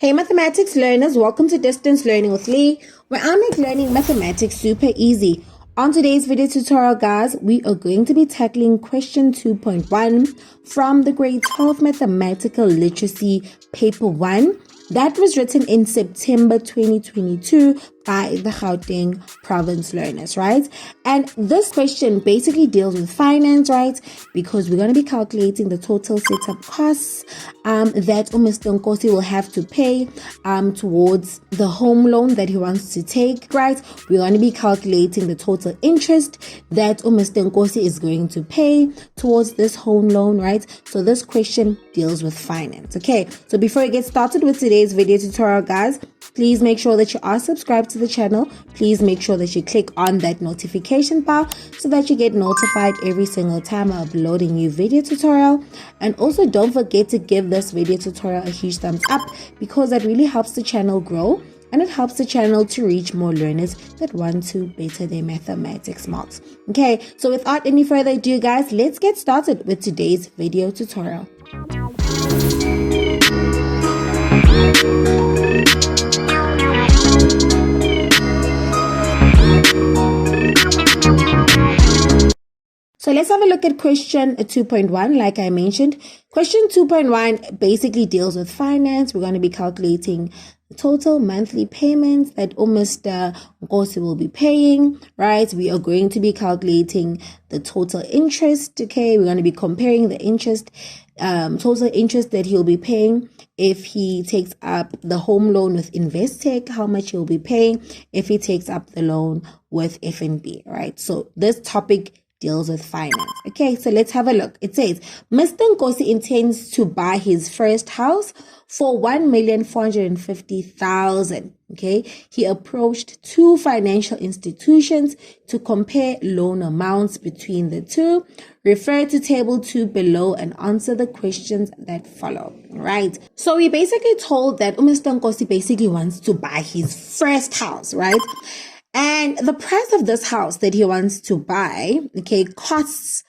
Hey mathematics learners, welcome to Distance Learning with Lee, where I make learning mathematics super easy. On today's video tutorial, guys, we are going to be tackling question 2.1 from the grade 12 mathematical literacy paper 1 that was written in September 2022 by the Gauteng province learners, right? And this question basically deals with finance, right? Because we're going to be calculating the total setup costs that Mr. Nkosi will have to pay towards the home loan that he wants to take, right? We're going to be calculating the total interest that Mr. Nkosi is going to pay towards this home loan, right? So this question deals with finance. Okay, so before we get started with today's video tutorial, guys, please make sure that you are subscribed to the channel. Please make sure that you click on that notification bar so that you get notified every single time I upload a new video tutorial. And also don't forget to give this video tutorial a huge thumbs up because that really helps the channel grow and it helps the channel to reach more learners that want to better their mathematics marks. Okay, so without any further ado, guys, let's get started with today's video tutorial. So let's have a look at question 2.1. Like I mentioned, question 2.1 basically deals with finance. We're going to be calculating the total monthly payments that Mr. Nkosi will be paying, right? We are going to be calculating the total interest, okay? We're going to be comparing the interest, total interest that he'll be paying if he takes up the home loan with Investec, how much he'll be paying if he takes up the loan with FNB, right? So this topic deals with finance. Okay, so let's have a look. It says, Mr. Nkosi intends to buy his first house for 1,450,000. Okay, he approached two financial institutions to compare loan amounts between the two. Refer to table 2 below and answer the questions that follow. Right, so we basically told that Mr. Nkosi basically wants to buy his first house, right? And the price of this house that he wants to buy, okay, costs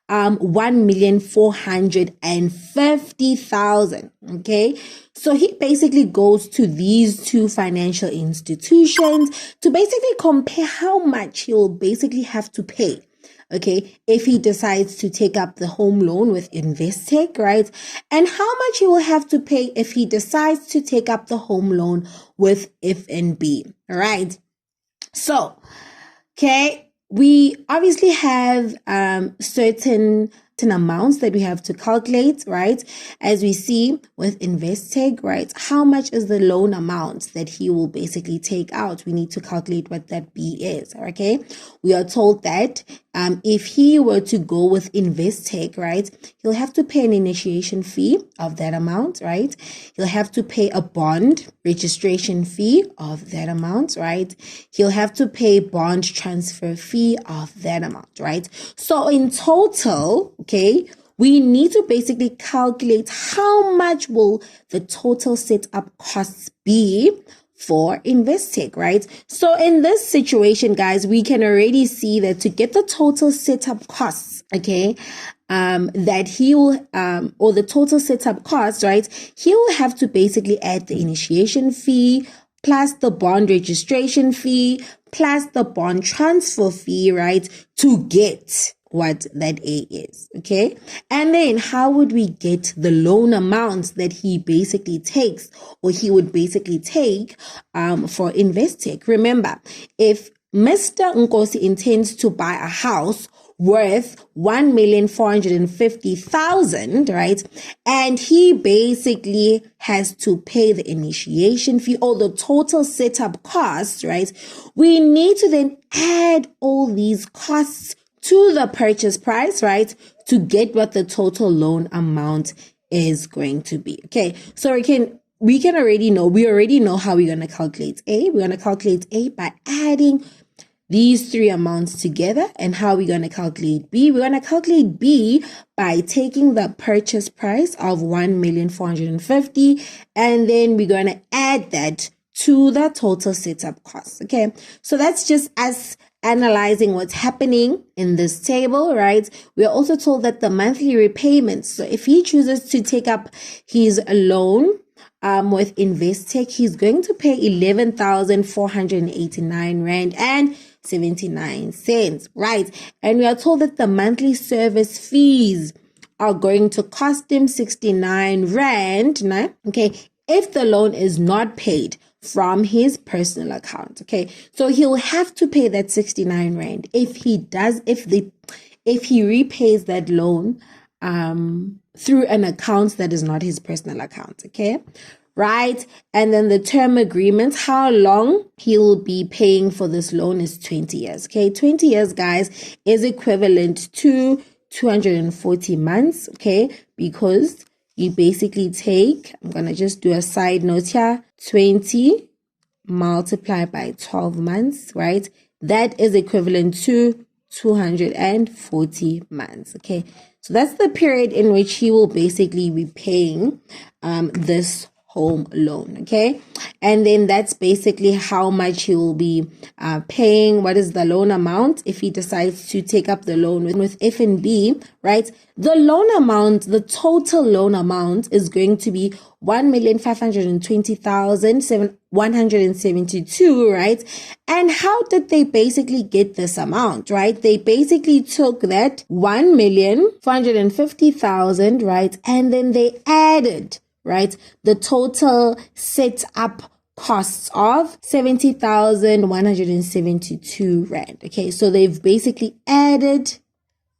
1,450,000. Okay, so he basically goes to these two financial institutions to basically compare how much he will basically have to pay. Okay, if he decides to take up the home loan with Investec, right? And how much he will have to pay if he decides to take up the home loan with FNB, right? So, okay, we obviously have certain amounts that we have to calculate, right? As we see with Investec, right? How much is the loan amount that he will basically take out? We need to calculate what that B is, okay? We are told that if he were to go with Investec, right, he'll have to pay an initiation fee of that amount, right? He'll have to pay a bond registration fee of that amount, right? He'll have to pay bond transfer fee of that amount, right? So in total, okay, we need to basically calculate how much will the total setup costs be for Investec, right? So in this situation, guys, we can already see that to get the total setup costs, okay, that he will, or the total setup costs, right, he will have to basically add the initiation fee plus the bond registration fee plus the bond transfer fee, right, to get what that A is, okay? And then how would we get the loan amounts that he basically takes or he would basically take for Investec? Remember, if Mr. Nkosi intends to buy a house worth 1,450,000, right? And he basically has to pay the initiation fee or the total setup costs, right? We need to then add all these costs to the purchase price, right, to get what the total loan amount is going to be. Okay, so we already know how we're going to calculate A. We're going to calculate A by adding these three amounts together. And how we're going to calculate B? We're going to calculate B by taking the purchase price of 1,450,000 and then we're going to add that to the total setup costs. Okay, so that's just us analyzing what's happening in this table, right? We're also told that the monthly repayments, so if he chooses to take up his loan with Investec, he's going to pay 11,489 Rand and 79 cents, right? And we are told that the monthly service fees are going to cost him 69 Rand, okay, if the loan is not paid from his personal account, okay? So he'll have to pay that 69 Rand if he repays that loan through an account that is not his personal account, okay? Right? And then the term agreement, how long he'll be paying for this loan is 20 years, okay? 20 years, guys, is equivalent to 240 months, okay? Because you basically take, I'm going to just do a side note here, 20 multiplied by 12 months, right? That is equivalent to 240 months, okay? So that's the period in which he will basically be paying this home loan, okay? And then that's basically how much he will be paying. What is the loan amount if he decides to take up the loan with FNB, right? The loan amount, the total loan amount is going to be 1,520,172, right? And how did they basically get this amount, right? They basically took that 1,450,000, right? And then they added, right, the total set up costs of 70,172 Rand. Okay, so they've basically added,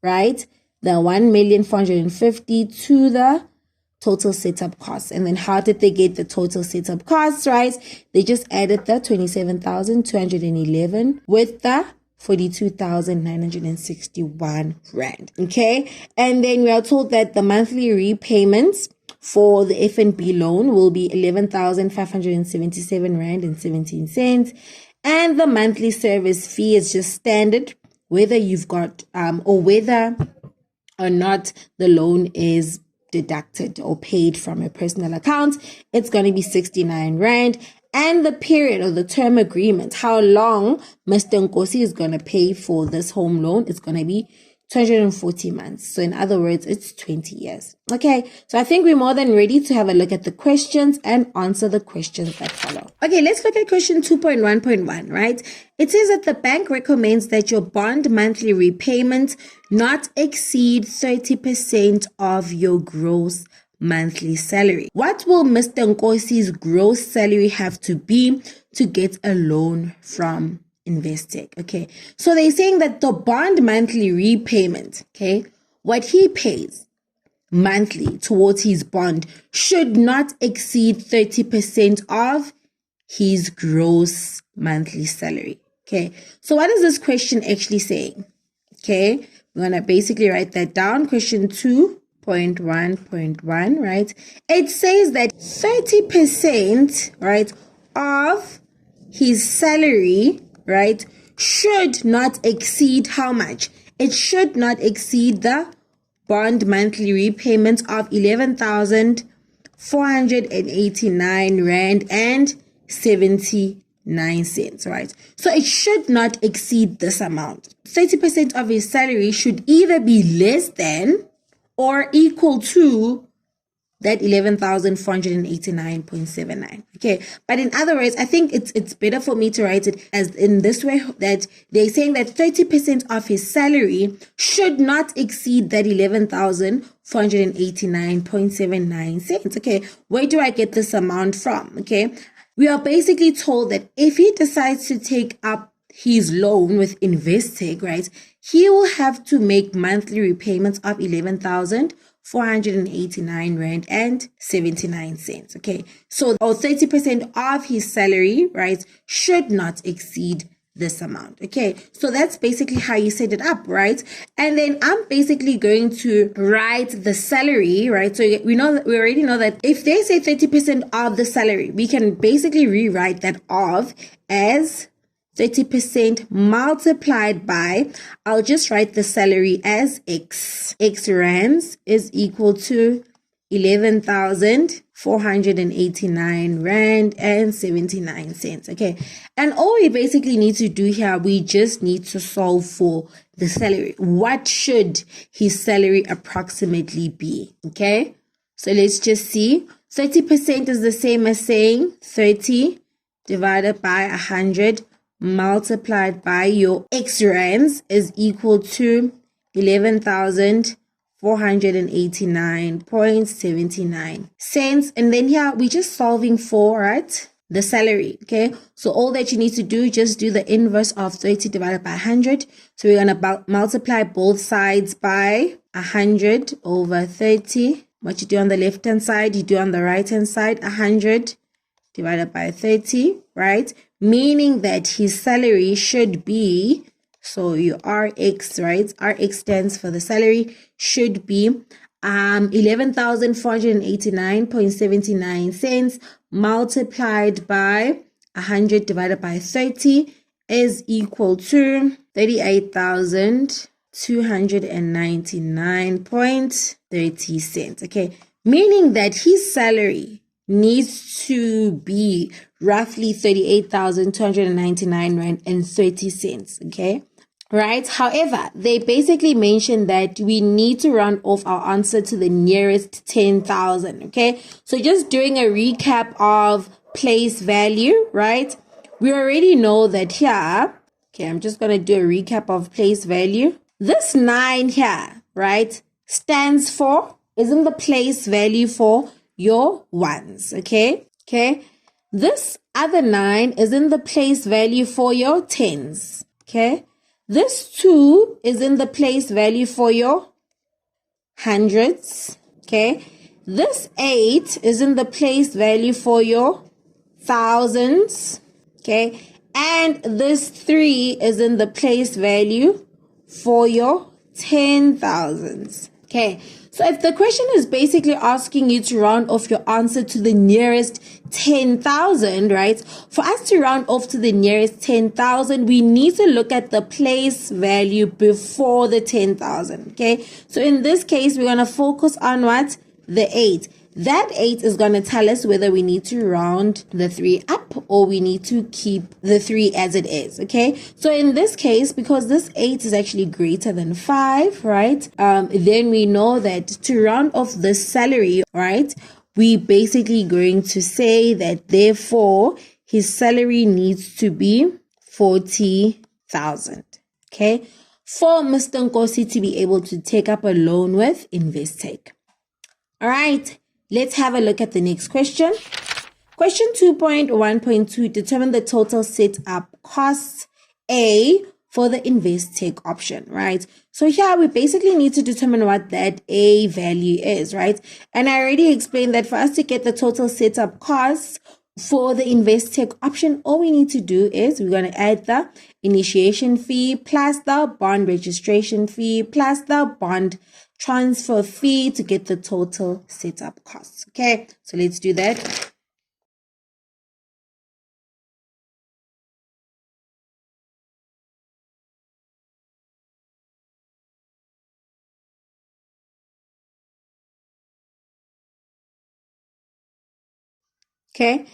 right, the 1,450,000 to the total setup costs. And then how did they get the total setup costs, right? They just added the 27,211 with the 42,961 Rand. Okay, and then we are told that the monthly repayments for the FNB loan will be 11,577 Rand and 17 cents. And the monthly service fee is just standard, whether you've got, or whether or not the loan is deducted or paid from a personal account, it's going to be 69 Rand. And the period or the term agreement, how long Mr. Nkosi is going to pay for this home loan, it's going to be 240 months. So in other words, it's 20 years. Okay, so I think we're more than ready to have a look at the questions and answer the questions that follow. Okay, let's look at question 2.1.1, right? It says that the bank recommends that your bond monthly repayment not exceed 30% of your gross monthly salary. What will Mr. Nkosi's gross salary have to be to get a loan from Investec? Okay, so they're saying that the bond monthly repayment, okay, what he pays monthly towards his bond should not exceed 30% of his gross monthly salary. Okay, so what is this question actually saying? Okay, we're gonna basically write that down. Question 2.1.1, right? It says that 30%, right, of his salary, right, should not exceed how much? It should not exceed the bond monthly repayment of 11,489 Rand and 79 cents, right? So it should not exceed this amount. 30% of his salary should either be less than or equal to that 11,489.79. Okay, but in other words, I think it's better for me to write it as in this way, that they're saying that 30% of his salary should not exceed that 11,489.79 cents. Okay, where do I get this amount from? Okay, we are basically told that if he decides to take up his loan with Investec, right, he will have to make monthly repayments of 11,489 Rand and 79 cents. Okay, so 30% of his salary, right, should not exceed this amount. Okay, so that's basically how you set it up, right? And then I'm basically going to write the salary, right? So we already know that if they say 30% of the salary, we can basically rewrite that of as 30% multiplied by, I'll just write the salary as X. X rands is equal to 11,489 Rand and 79 cents. Okay, and all we basically need to do here, we just need to solve for the salary. What should his salary approximately be? Okay, so let's just see. 30% is the same as saying 30 divided by 100 multiplied by your X rands is equal to 11,489.79 cents. And then here we're just solving for, right, the salary. Okay, so all that you need to do, just do the inverse of 30 divided by 100. So we're going to multiply both sides by 100 over 30. What you do on the left hand side, you do on the right hand side. 100 divided by 30, right? Meaning that his salary should be, so your RX, right? RX stands for the salary, should be 11,489.79 cents multiplied by 100 divided by 30 is equal to 38,299.30 cents. Okay, meaning that his salary needs to be roughly 38,299 rand and 30 cents. Okay, right? However, they basically mentioned that we need to round off our answer to the nearest 10,000. Okay, so just doing a recap of place value, right? We already know that here, okay, I'm just going to do a recap of place value. This 9 here, right, stands for, is in the place value for your ones. Okay, this other 9 is in the place value for your tens. Okay, this 2 is in the place value for your hundreds. Okay, this 8 is in the place value for your thousands. Okay, and this 3 is in the place value for your 10,000s. Okay, so if the question is basically asking you to round off your answer to the nearest 10,000, right? For us to round off to the nearest 10,000, we need to look at the place value before the 10,000. Okay, so in this case, we're going to focus on what? The 8. That 8 is going to tell us whether we need to round the 3 up or we need to keep the 3 as it is. Okay, so in this case, because this 8 is actually greater than 5, right, then we know that to round off the salary, right, we basically going to say that therefore his salary needs to be 40,000. Okay, for Mr. Nkosi to be able to take up a loan with Investec. All right, let's have a look at the next question. Question 2.1.2, determine the total setup costs A for the Investec option, right? So here we basically need to determine what that A value is, right? And I already explained that for us to get the total setup costs for the Investec option, all we need to do is we're going to add the initiation fee plus the bond registration fee plus the bond transfer fee to get the total setup costs. Okay, so let's do that. Okay,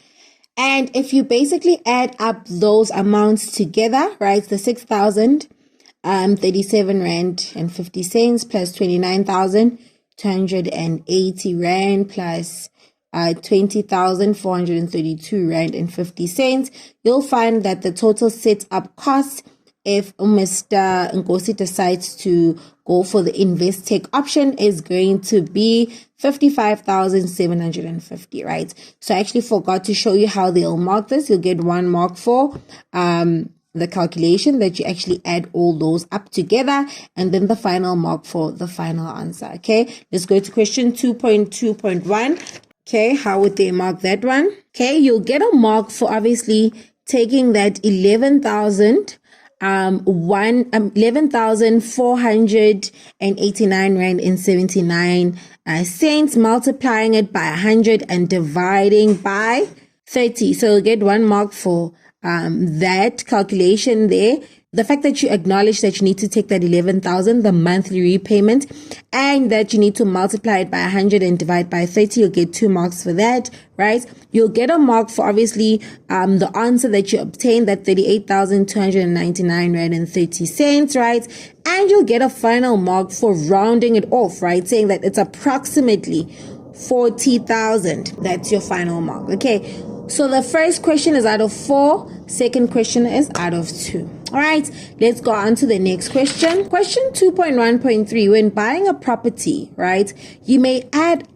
and if you basically add up those amounts together, right, the 6,037 rand and 50 cents plus 29,280 rand plus 20,432 rand and 50 cents, you'll find that the total setup cost, if Mr. Nkosi decides to go for the Investec option, is going to be 55,750, right? So I actually forgot to show you how they'll mark this. You'll get 1 mark for the calculation that you actually add all those up together, and then the final mark for the final answer. Okay, let's go to question 2.2.1. Okay, how would they mark that one? Okay, you'll get a mark for obviously taking that 11,489 rand and 79 cents, multiplying it by 100 and dividing by 30. So you'll get 1 mark for that calculation there. The fact that you acknowledge that you need to take that 11,000, the monthly repayment, and that you need to multiply it by 100 and divide by 30, you'll get 2 marks for that, right? You'll get a mark for obviously the answer that you obtained, that 38,299 rand and 30 cents, right? And you'll get a final mark for rounding it off, right? Saying that it's approximately 40,000. That's your final mark. Okay. So the first question is out of 4. Second question is out of 2. All right. Let's go on to the next question. Question 2.1.3. When buying a property, right, you may add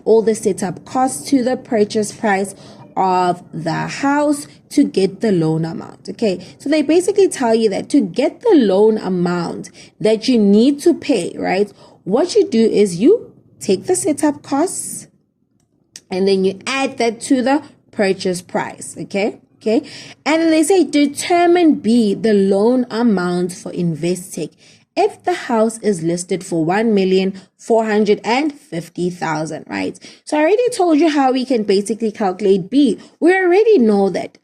all the setup costs to the purchase price of the house to get the loan amount. Okay, so they basically tell you that to get the loan amount that you need to pay, right, what you do is you take the setup costs and then you add that to the purchase price. Okay, and then they say determine B, the loan amount for Investec if the house is listed for 1,450,000, right? So I already told you how we can basically calculate B. We already know that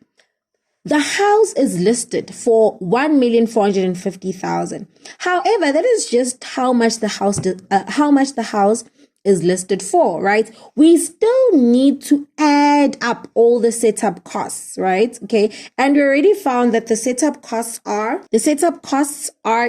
the house is listed for 1,450,000. However, that is just how much the house is listed for, right? We still need to add up all the setup costs, right? Okay, and we already found that the setup costs are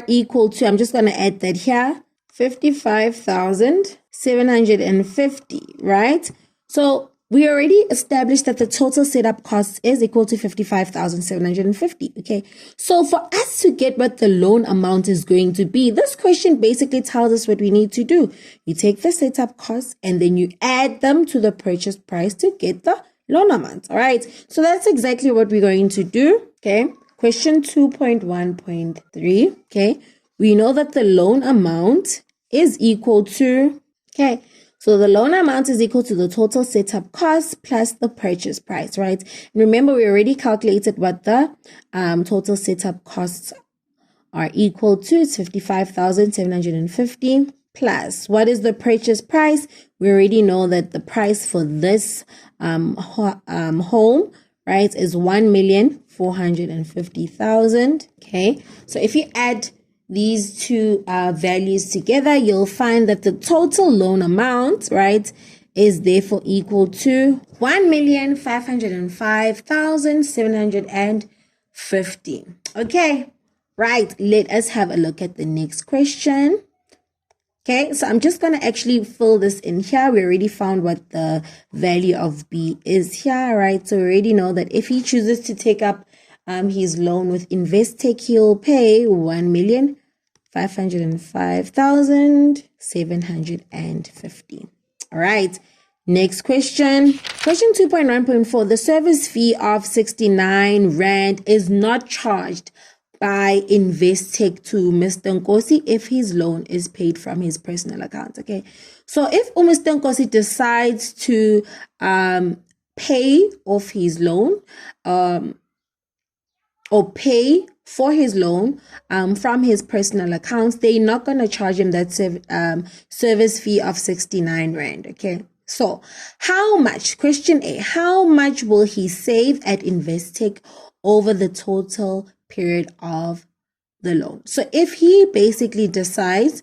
equal to, I'm just going to add that here, 55,750, right? So we already established that the total setup cost is equal to 55,750. Okay, so for us to get what the loan amount is going to be, this question basically tells us what we need to do. You take the setup costs and then you add them to the purchase price to get the loan amount. All right, so that's exactly what we're going to do. Okay, question 2.1.3. Okay, we know that the loan amount is equal to, okay, so the loan amount is equal to the total setup cost plus the purchase price, right? And remember, we already calculated what the total setup costs are equal to. It's 55,750 plus what is the purchase price? We already know that the price for this home, right, is 1,450,000. Okay, so if you add these two values together, you'll find that the total loan amount, right, is therefore equal to 1,505,750. Okay, right, let us have a look at the next question. Okay, so I'm just going to actually fill this in here. We already found what the value of B is here, right? So we already know that if he chooses to take up his loan with Investec, he'll pay 1,505,750. All right, next question. Question 2.1.4. The service fee of 69 Rand is not charged by Investec to Mr. Nkosi if his loan is paid from his personal account. Okay, so if Mr. Nkosi decides to pay off his loan or pay for his loan from his personal accounts, they're not going to charge him that service fee of 69 Rand. Okay, so how much, question A, how much will he save at Investec over the total period of the loan? So if he basically decides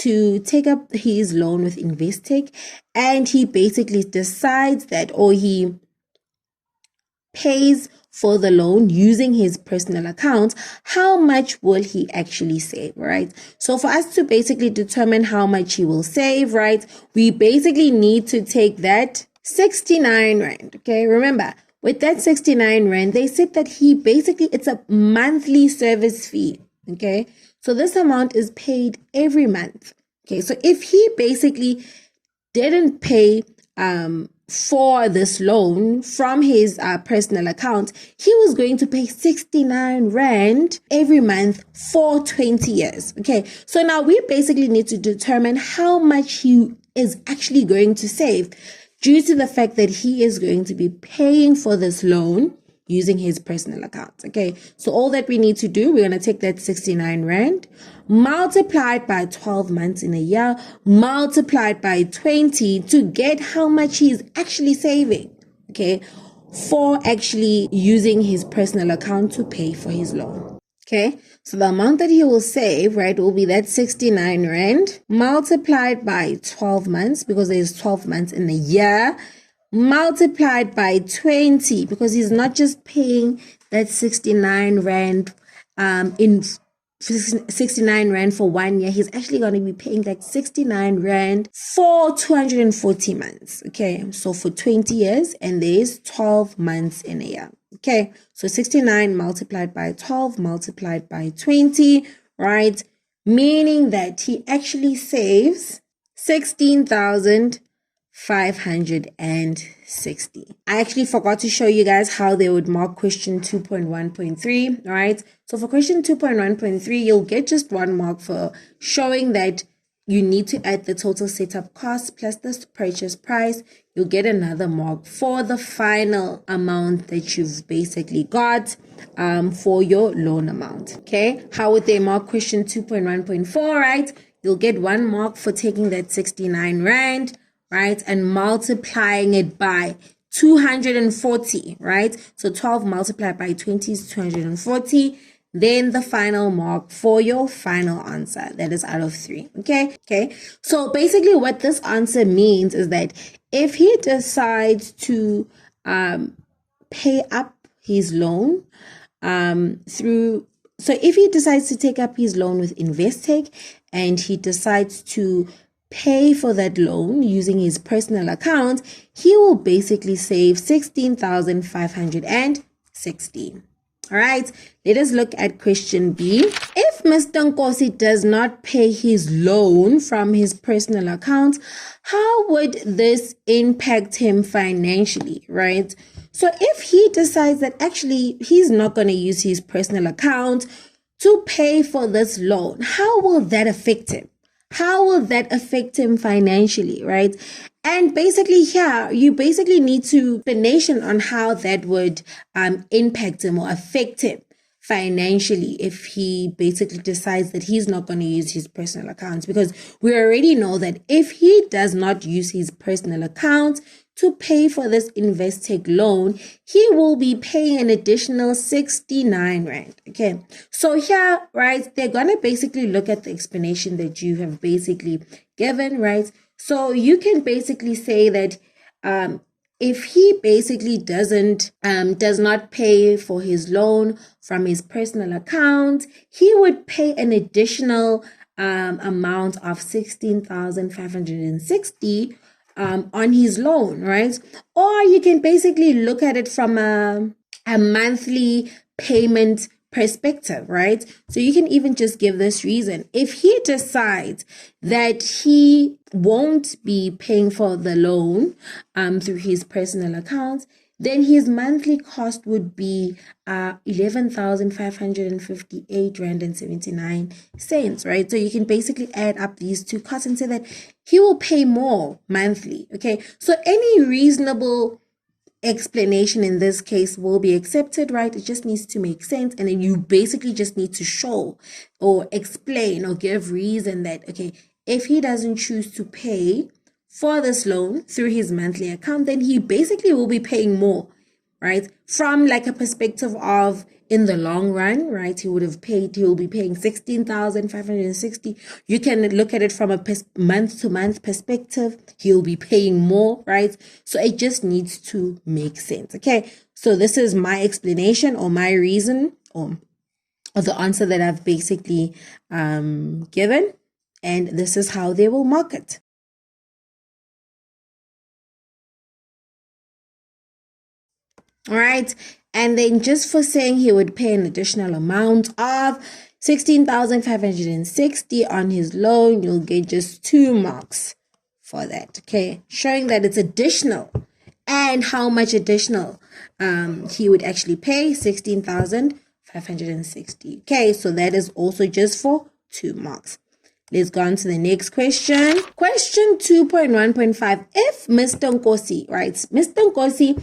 to take up his loan with Investec and he basically decides that, or he pays for the loan using his personal account, how much will he actually save, right? So for us to basically determine how much he will save, right, we basically need to take that 69 Rand. Okay, remember, with that 69 Rand, they said that it's a monthly service fee. Okay, so this amount is paid every month. Okay, so if he basically didn't pay for this loan from his personal account, he was going to pay 69 Rand every month for 20 years. Okay, so now we basically need to determine how much he is actually going to save due to the fact that he is going to be paying for this loan using his personal account. Okay, so all that we need to do, we're going to take that 69 Rand multiplied by 12 months in a year, multiplied by 20 to get how much he's actually saving, okay, for actually using his personal account to pay for his loan. Okay, so the amount that he will save, right, will be that 69 Rand multiplied by 12 months, because there's 12 months in a year, multiplied by 20, because he's not just paying that 69 Rand in 69 Rand for 1 year, he's actually going to be paying like 69 Rand for 240 months. Okay, so for 20 years, and there's 12 months in a year. Okay, so 69 multiplied by 12 multiplied by 20, right? Meaning that he actually saves 16,560. I actually forgot to show you guys how they would mark question 2.1.3, right? So for question 2.1.3, you'll get just 1 mark for showing that you need to add the total setup cost plus the purchase price. You'll get another mark for the final amount that you've basically got for your loan amount. Okay, how would they mark question 2.1.4, right? You'll get 1 mark for taking that 69 Rand, right, and multiplying it by 240, right? So 12 multiplied by 20 is 240. Then the final mark for your final answer, that is out of 3. Okay. So basically what this answer means is that if he decides to pay up his loan if he decides to take up his loan with Investec and he decides to pay for that loan using his personal account, he will basically save 16,560. All right, let us look at question B. If Mr. Nkosi does not pay his loan from his personal account, how would this impact him financially, right? So if he decides that actually he's not going to use his personal account to pay for this loan, how will that affect him? How will that affect him financially, right? And basically here, you basically need to explanation on how that would impact him or affect him financially if he basically decides that he's not going to use his personal accounts, because we already know that if he does not use his personal account to pay for this Investec loan, he will be paying an additional 69 Rand. Okay, so here, right, they're going to basically look at the explanation that you have basically given, right? So you can basically say that if he basically does not pay for his loan from his personal account, he would pay an additional amount of 16,560 on his loan, right? Or you can basically look at it from a monthly payment perspective, right? So you can even just give this reason. If he decides that he won't be paying for the loan through his personal accounts, then his monthly cost would be 11,558 Rand and 79 cents, right? So you can basically add up these two costs and say that he will pay more monthly, okay? So any reasonable explanation in this case will be accepted, right? It just needs to make sense, and then you basically just need to show or explain or give reason that, okay, if he doesn't choose to pay for this loan through his monthly account, then he basically will be paying more, right? From like a perspective of in the long run, right? He will be paying 16,560. You can look at it from a month to month perspective. He'll be paying more, right? So it just needs to make sense. Okay. So this is my explanation or my reason or the answer that I've basically given. And this is how they will mark it. All right. And then just for saying he would pay an additional amount of 16,560 on his loan, you'll get just 2 marks for that. Okay. Showing that it's additional and how much additional he would actually pay, 16,560. Okay. So that is also just for 2 marks. Let's go on to the next question. Question 2.1.5. If Mr. Nkosi, right, Mr. Nkosi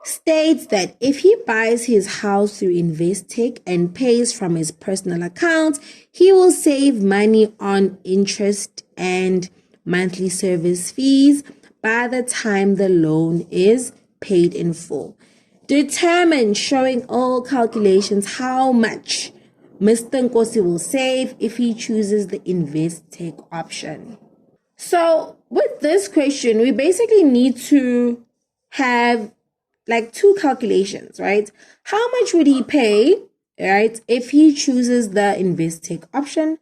states that if he buys his house through Investec and pays from his personal account, he will save money on interest and monthly service fees by the time the loan is paid in full. Determine, showing all calculations, how much Mr. Nkosi will save if he chooses the Investec option. So with this question, we basically need to have like 2 calculations, right? How much would he pay right? If he chooses the Investec option,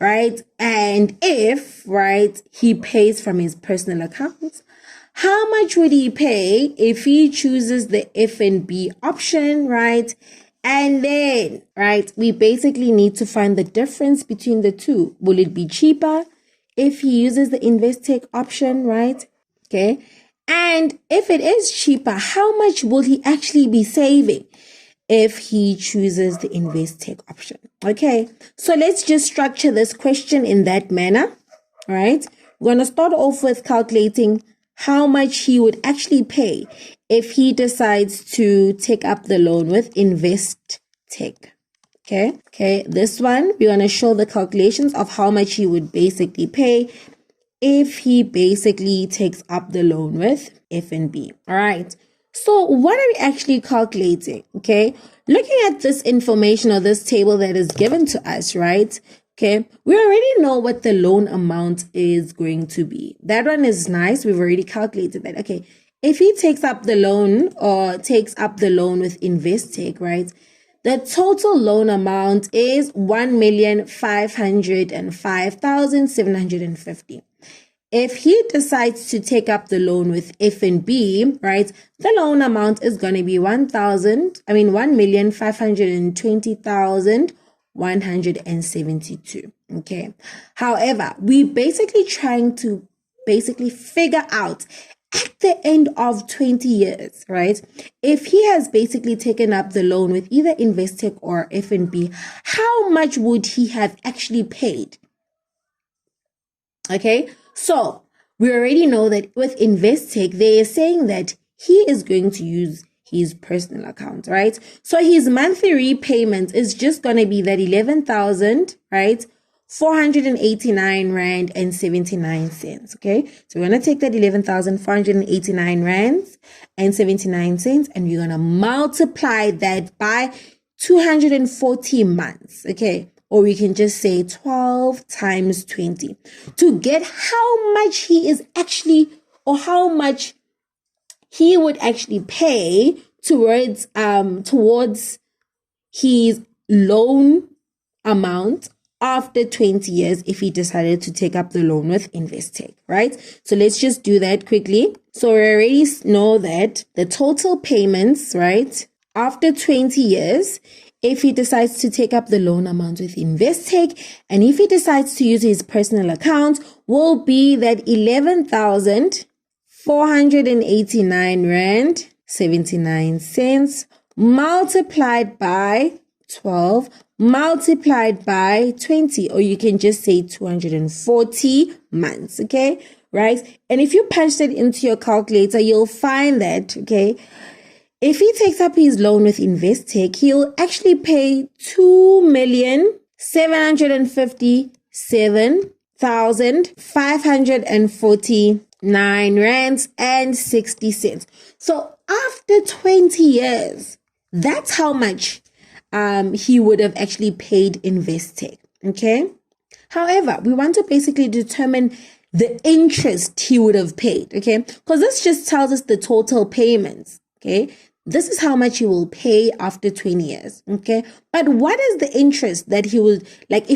right? And if, right, he pays from his personal account, how much would he pay if he chooses the F&B option, right? And then, right, we basically need to find the difference between the two. Will it be cheaper if he uses the Investec option, right? Okay. And if it is cheaper, how much will he actually be saving if he chooses the Investec option? Okay. So let's just structure this question in that manner, right? We're going to start off with calculating how much he would actually pay if he decides to take up the loan with Investec. Okay, this one, we're going to show the calculations of how much he would basically pay if he basically takes up the loan with F&B. All right. So what are we actually calculating? Okay, looking at this information or this table that is given to us, right? Okay, we already know what the loan amount is going to be. That one is nice. We've already calculated that. Okay, if he takes up the loan or takes up the loan with Investec, right? The total loan amount is 1,505,750. If he decides to take up the loan with F&B, right, the loan amount is going to be 1,520,172. Okay. However, we basically trying to figure out at the end of 20 years, right? If he has basically taken up the loan with either Investec or F&B, how much would he have actually paid? Okay, so we already know that with Investec, they are saying that he is going to use his personal account, right? So his monthly repayment is just going to be that 11,000, right? 489 Rand and 79 cents. Okay, so we're going to take that 11,489 Rands and 79 cents and we're going to multiply that by 240 months. Okay, or we can just say 12 times 20 to get how much he is actually, or how much he would actually pay towards his loan amount after 20 years if he decided to take up the loan with Investec, right? So let's just do that quickly. So we already know that the total payments, right, after 20 years, if he decides to take up the loan amount with Investec, and if he decides to use his personal account, will be that 11,489 Rand, 79 cents, multiplied by 12, multiplied by 20, or you can just say 240 months, okay? Right? And if you punch that into your calculator, you'll find that, okay, if he takes up his loan with Investec, he'll actually pay 2,757,549 Rands and 60 cents. So after 20 years, that's how much he would have actually paid Investec. Okay. However, we want to basically determine the interest he would have paid. Okay, because this just tells us the total payments. Okay, this is how much he will pay after 20 years. Okay, but what is the interest that he will, like,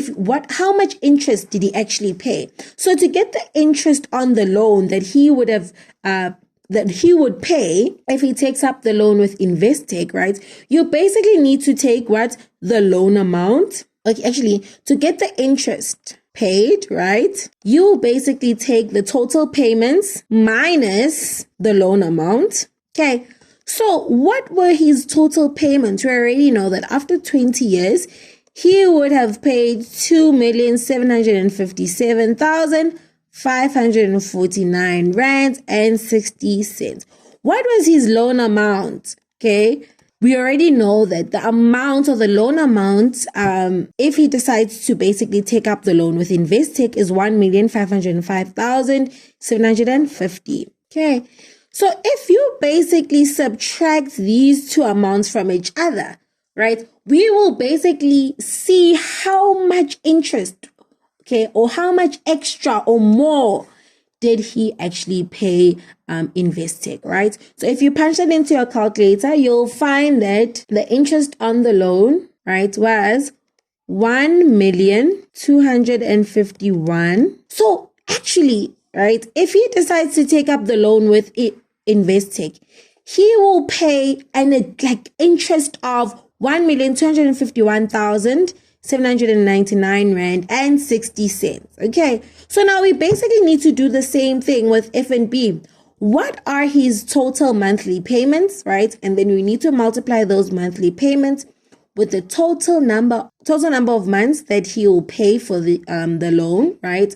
how much interest did he actually pay? So to get the interest on the loan that he would have, that he would pay if he takes up the loan with Investec, right? You basically need to take what? The loan amount. Okay, actually, to get the interest paid, right? You basically take the total payments minus the loan amount. Okay, so what were his total payments? We already know that after 20 years, he would have paid 2,757,549 Rands and 60 cents. What was his loan amount? Okay, we already know that the amount of the loan amount, if he decides to basically take up the loan with Investec, is 1,505,750. Okay, so if you basically subtract these two amounts from each other, right, we will basically see how much interest, okay, or how much extra or more did he actually pay Investec, right? So if you punch that into your calculator, you'll find that the interest on the loan right, was 1,251,000. So actually, right, if he decides to take up the loan with Investec, he will pay an interest of 1,251,799 rand and 60 cents. Okay, so now we basically need to do the same thing with FNB. What are his total monthly payments, right? And then we need to multiply those monthly payments with the total number of months that he will pay for the loan, right?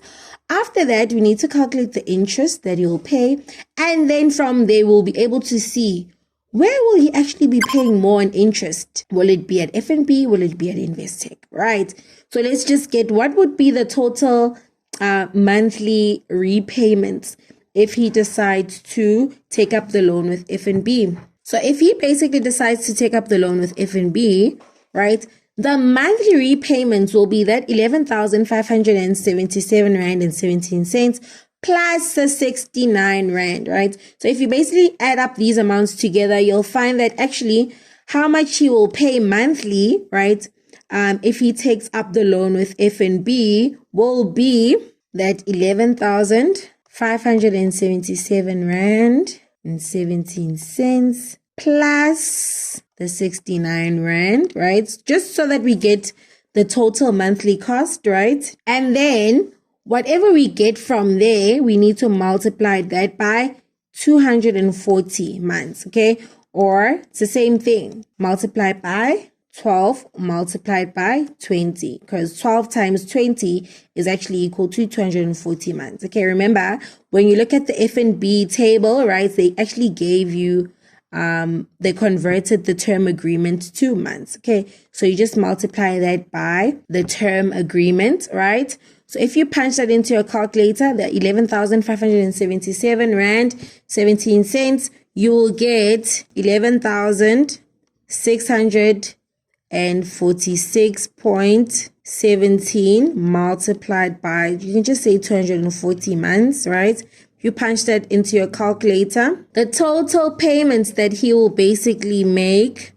After that, we need to calculate the interest that he will pay, and then from there we'll be able to see where will he actually be paying more in interest. Will it be at FNB? Will it be at Investec? Right? So let's just get what would be the total monthly repayments if he decides to take up the loan with FNB. So if he basically decides to take up the loan with FNB, right, the monthly repayments will be that 11,577 rand and 17 cents plus the 69 rand, right? So if you basically add up these amounts together, you'll find that actually how much he will pay monthly, right, if he takes up the loan with FNB will be that 11,577 rand and 17 cents plus the 69 rand, right? Just so that we get the total monthly cost, right? And then whatever we get from there, we need to multiply that by 240 months, okay? Or it's the same thing, multiply by 12 multiplied by 20, because 12 times 20 is actually equal to 240 months. Okay, remember, when you look at the FNB table, right, they actually gave you, they converted the term agreement to months. Okay, so you just multiply that by the term agreement, right? So if you punch that into your calculator, the 11,577 rand, 17 cents, you will get 11,646.17 multiplied by, you can just say 240 months, right? You punch that into your calculator. The total payments that he will basically make,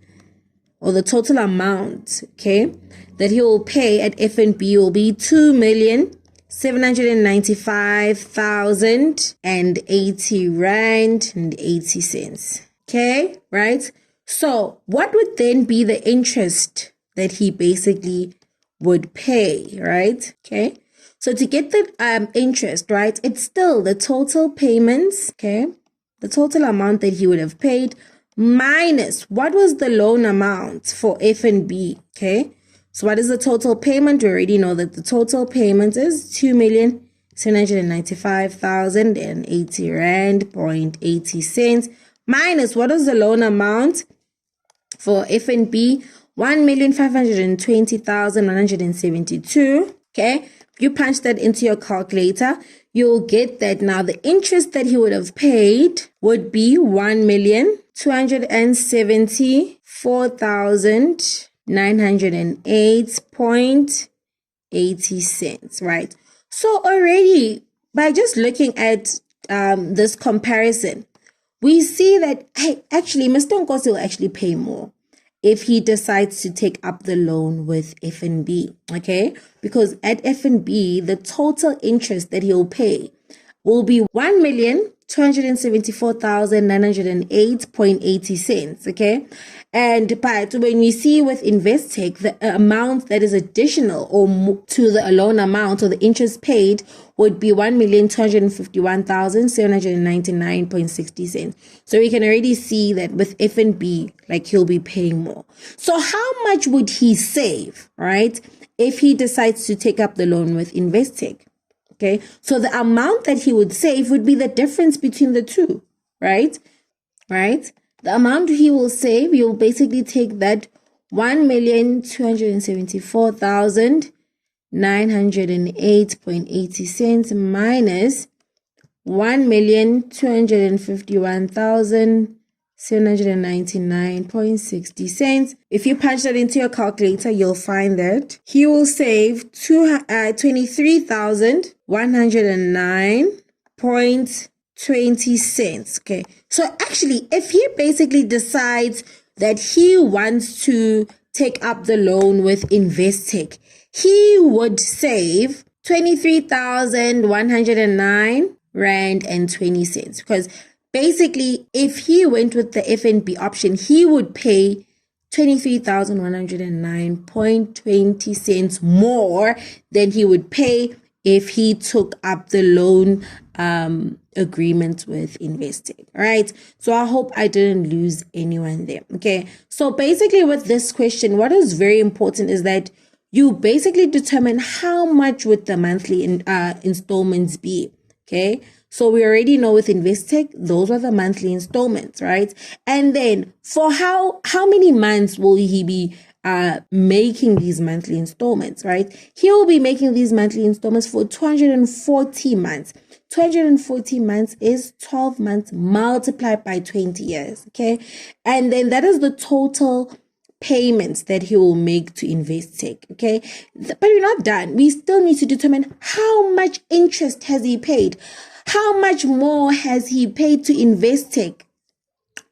or the total amount, okay, that he will pay at FNB will be 2,795,080 rand and 80 cents. Okay, right? So what would then be the interest that he basically would pay, right? Okay, so to get the interest, right, it's still the total payments, okay, the total amount that he would have paid minus what was the loan amount for FNB, okay? So what is the total payment? We already know that the total payment is 2,795,080 rand point 80 cents minus what is the loan amount for FNB, 1,520,172. Okay, you punch that into your calculator, you'll get that now the interest that he would have paid would be 1,274,908.80 cents, right? So already by just looking at this comparison, we see that, hey, actually, Mr. Nkosi will actually pay more if he decides to take up the loan with FNB, okay? Because at FNB, the total interest that he'll pay will be 1,274,908.80 cents, okay? But when you see with Investec, the amount that is additional or to the loan amount or the interest paid would be 1,251,799.60 cents. So we can already see that with FNB, like, he'll be paying more. So how much would he save, right, if he decides to take up the loan with Investec? Okay, so the amount that he would save would be the difference between the two, right? Right? The amount he will save, you'll basically take that 1,274,908.80 cents minus 1,251,799.60 cents. If you punch that into your calculator, you'll find that he will save 23,109.20 cents. Okay, so actually, if he basically decides that he wants to take up the loan with Investec, he would save 23,109 Rand and 20 cents. Because basically, if he went with the FNB option, he would pay 23,109.20 cents more than he would pay if he took up the loan agreement with Investec. All right. So I hope I didn't lose anyone there. Okay. So basically with this question, what is very important is that you basically determine how much would the monthly installments be. Okay. So we already know with Investec, those are the monthly installments, right? And then for how many months will he be making these monthly installments, right? He will be making these monthly installments for 240 months. 240 months is 12 months multiplied by 20 years, okay? And then that is the total payments that he will make to Investec, okay? But we're not done. We still need to determine how much interest has he paid. How much more has he paid to Investec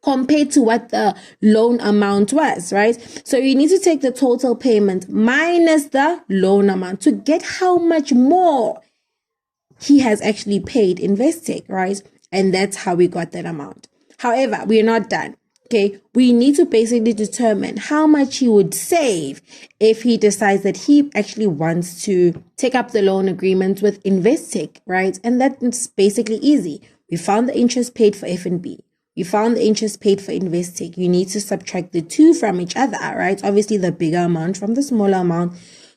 compared to what the loan amount was, right? So you need to take the total payment minus the loan amount to get how much more he has actually paid Investec, right? And that's how we got that amount. However, we're not done. Okay, we need to basically determine how much he would save if he decides that he actually wants to take up the loan agreement with Investec, right? And that's basically easy. We found the interest paid for FNB. We found the interest paid for Investec. You need to subtract the two from each other, right? Obviously, the bigger amount from the smaller amount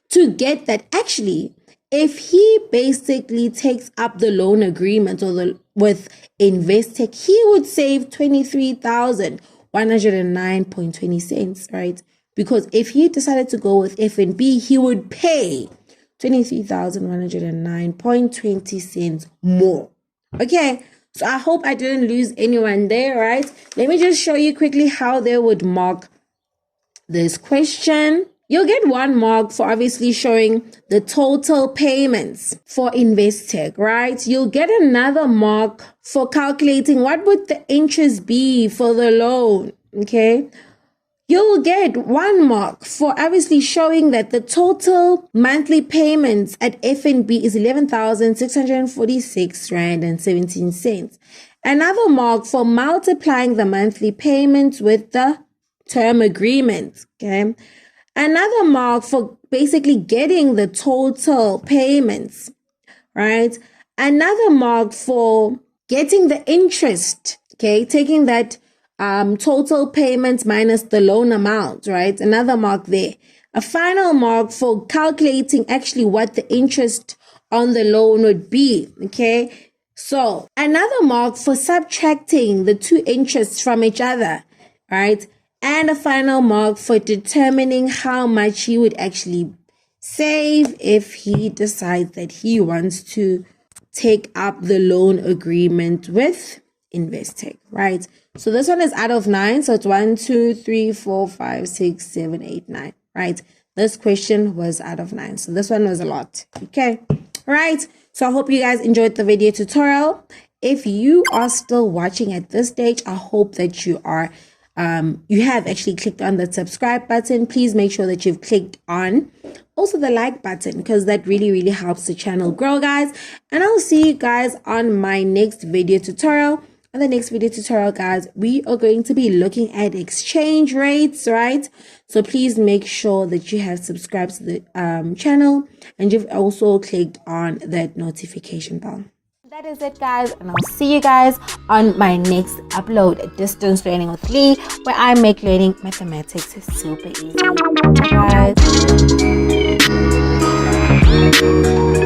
to get that actually, if he basically takes up the loan agreement with Investec, he would save 23,109.20 cents, right? Because if he decided to go with FNB, he would pay 23,109.20 cents more. Okay, so I hope I didn't lose anyone there, right? Let me just show you quickly how they would mark this question. You'll get 1 mark for obviously showing the total payments for Investec, right? You'll get another mark for calculating what would the interest be for the loan, okay? You'll get 1 mark for obviously showing that the total monthly payments at FNB is 11,646 Rand and 17 cents. Another mark for multiplying the monthly payments with the term agreement, okay? Another mark for basically getting the total payments, right? Another mark for getting the interest, okay? Taking that total payments minus the loan amount, right? Another mark there. A final mark for calculating actually what the interest on the loan would be, okay? So another mark for subtracting the two interests from each other, right? And a final mark for determining how much he would actually save if he decides that he wants to take up the loan agreement with Investec, right? So this one is out of 9. So it's 1, 2, 3, 4, 5, 6, 7, 8, 9, right? This question was out of 9. So this one was a lot. Okay. Right. So I hope you guys enjoyed the video tutorial. If you are still watching at this stage, I hope that you have actually clicked on the subscribe button. Please make sure that you've clicked on also the like button, because that really, really helps the channel grow, guys. And I'll see you guys on my next video tutorial. In the next video tutorial, guys, we are going to be looking at exchange rates, right? So please make sure that you have subscribed to the channel and you've also clicked on that notification bell. That is it, guys, and I'll see you guys on my next upload, Distance Learning with Lee, where I make learning mathematics super easy. Bye, guys.